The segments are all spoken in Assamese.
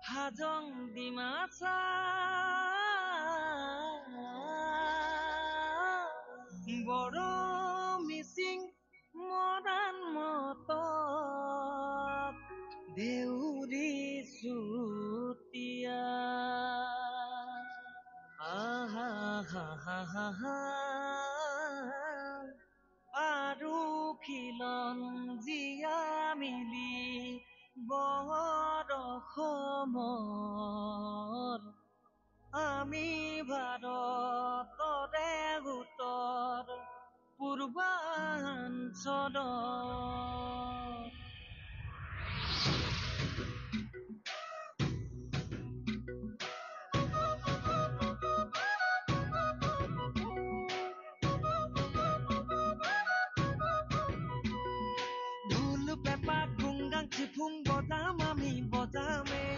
হাজং ডিমাচা বড় মিচিং মৰাণ মতক দেউৰী চুতীয়া আহা হা হা হা হা আৰু খিলন জীয়া মিলি বৰ অসমৰ আমি ভাৰতৰে উত্তৰ পূৰ্বাঞ্চল ঢোল পেঁপা গুংগাং চিফুং বজাম আমি বজামেই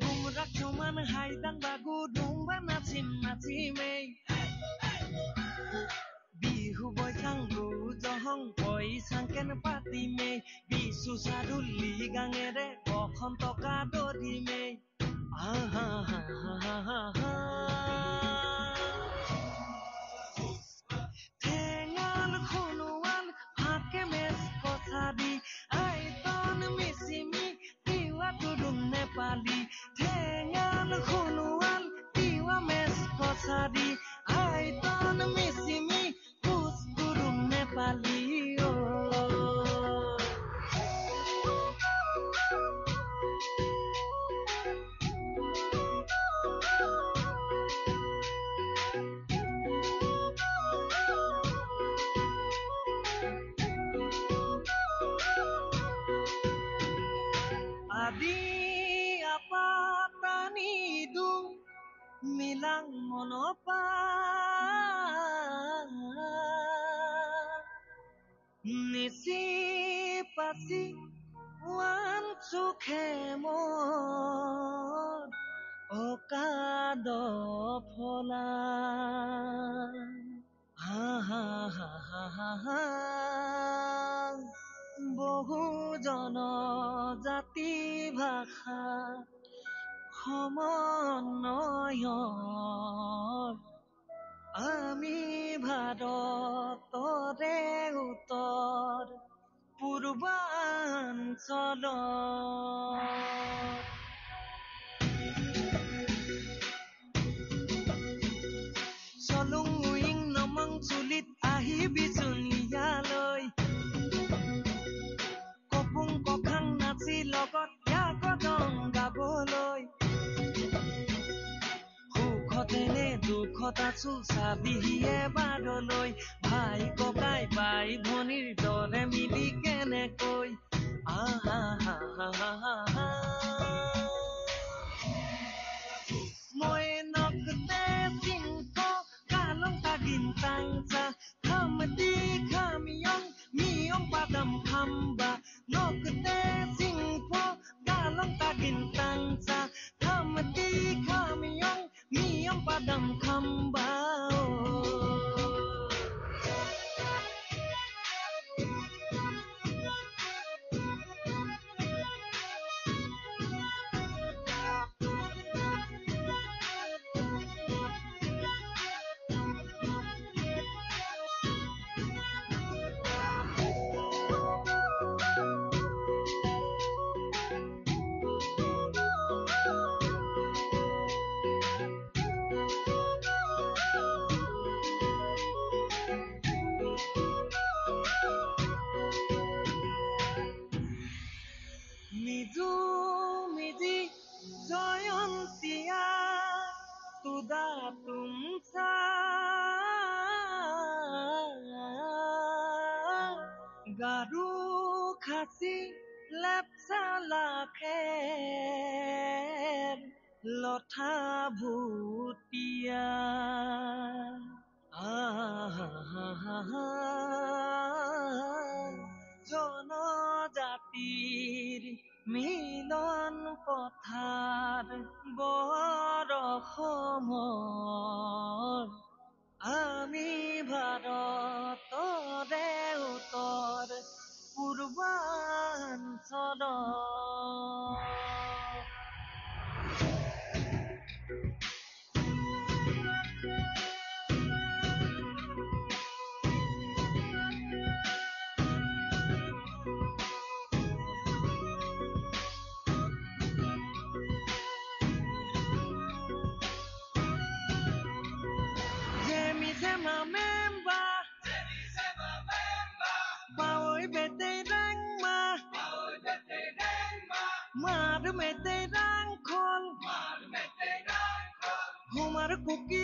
গুমৰাগ সমান হাইদাং বাগু ডুম্বা নাচিম নাচিমেই বিহু বৈশাংগু জহং পইচাংকেন পাতিমেই বিচু চাদুলি গাঙেৰে বসন্তকা দৰিমেই আহা হা হা হা হা ঠেঙাল খনুৱাল ফাকে মেচ কছাৰী আইতন মিচিমি তিৱা টুডুং নেপালী ঠেঙাল খনুৱাল তিৱা মেচ কছাৰী আইতন মিচিমি কোচ টুডুং নেপালী আদি আপাতানি দুং মিলাং মনপা নিচি পাচি ওৱান চোখে মোৰ অকাদ ফলা হা হা হা হা হা হা বহু জনজাতি ভাষা সমন্বয়ৰ আমি ভাৰতৰে উত্তৰ পূৰ্বাঞ্চল চলুং উইং নমং চুলিত আহিবিচোন ইয়ালৈ কপুং কখাং নাচি লগত ইয়াকদং গাবলৈ সুখতেনে দুখত আছো চাবিহিয়ে বাৰলৈ ভাই ককাই বাই ভনীৰ দৰে মিলি কেনেকৈ আহা হা হা হা হা হা মই নকতে চিংক কালং তাগিন তাংচা খামদি খামিয়ং মিয়ং পাদম খাম্বা নকতে চিংক কালং তাগিন তাংচা খামদি খামিয়ং মিয়ং পাদম খাম্বা মিজু মিজি জয়ন্তীয়া তুদা তুমচা গাৰু খাচী লেপচা লাখেৰ লঠা ভুটীয়া আহা হা হা হা জনজাতিৰ মিলন পথাৰ বৰ অসমৰ আমি ভাৰতৰে উত্তৰ পূৰ্বাঞ্চল মাৰ মেতে ডাং খল হোমাৰ কুকি